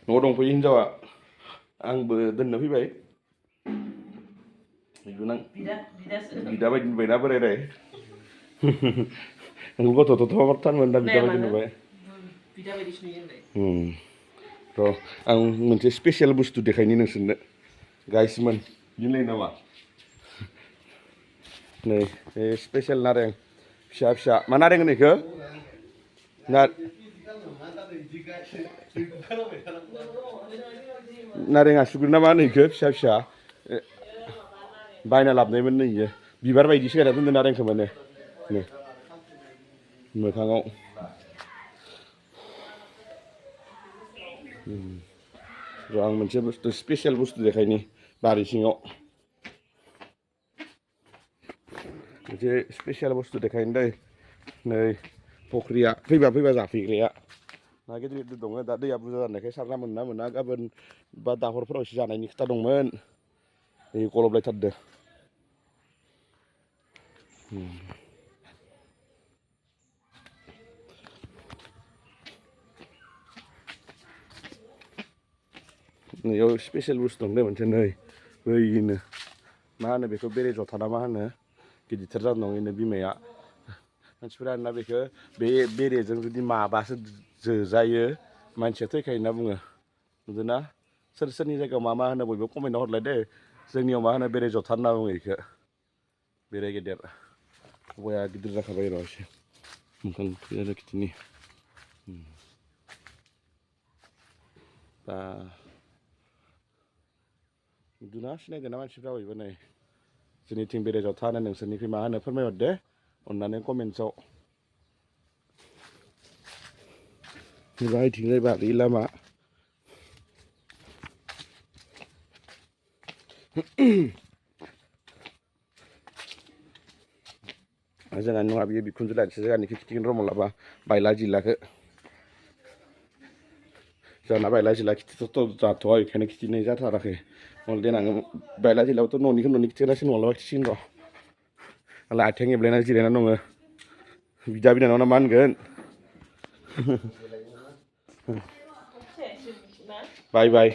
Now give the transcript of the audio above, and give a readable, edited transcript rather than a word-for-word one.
न'आव दंफैयो हिनजावा आंबो दोननो फैबाय गोनां बिदा बायदि नुबायना बोरायराय गथ'थ' थारमोन दा बिदा बायदि नुबाय बिदा बायदिसो नुयो होनलाय र' आं मोनसे स्पेसियेल बुस्थु देखायनि नोंसोरनो गाइसमोन दिनै नामा नै बे स्पेसियेल नारें फिसा फिसा मा नारें होनो इखो नारें आसुगुर ना मा होनो इखो फिसा फिसा बायना लाबोनायमोन नै इयो बिबार बायदिसो गायना दोनदों नारेंखौ माने नै मोखाङाव र' आं मोनसे बुस्थु स्पेसियेल बुस्थु देखायनि बारि सिङाव मोनसे स्पेसियेल बुस्थु देखायनो दै नै फख्रिया फैबा जाफैग्राया ना गिदिर गिदिर दङ दा दैया बुरजा जानायखाय सारना मोनना मोना गाबोन बा दाहरफोराव एसे जानायनि खोथा दंमोन नै गलबलायथारदो नैयाव स्पेसियेल बुस्थु दं दे मोनसे नै बैनो मा होनो बेखौ बेरे जथा ना मा होनो गिदिरथार जाना दं बेनो बिमाया मानसिफोरा होनना बेखौ बे बेरेजों जुदि माबासो जोजायो मानसिया थैखायो होनना बुङो नुदोंना सोरनि जायगायाव मा होनो बयबो कमेन्टआव हरलाय दे जोंनियाव मा होनो बेरे जथा होनना बुङो बेखौ बेरे गेदेर बया गिदिर जाखाबाय र' एसे मोखां आरो खिथिनि दा नुदोंना सिनायदोंना मानसिफ्रा बयबो नै जोंनिथिं बेरे जथा होनो नोंसोरनिखै मा होनो फोरमायहरदे अननानै कमेन्ट्सआव बायथिंजाय बारि लामा जोंहानि नङा बियो बिखुनजोलानिसो जोंहानिखौ खिथिगोन र' मालाबा बायला जिलाखौ जोंना बायला जिला खिथिथ' जाथ'वा बेखायनो खिथिनाय जाथाराखै हल देनां बायला जिलायावथ' न'निखौ न'नि खिथिगासिनो मालाबा खिथिसिगोन र' आंलाय आथिं हेबलायना जिरायना दङ बिदा बिनानाव ना मा होनगोन बाय बाय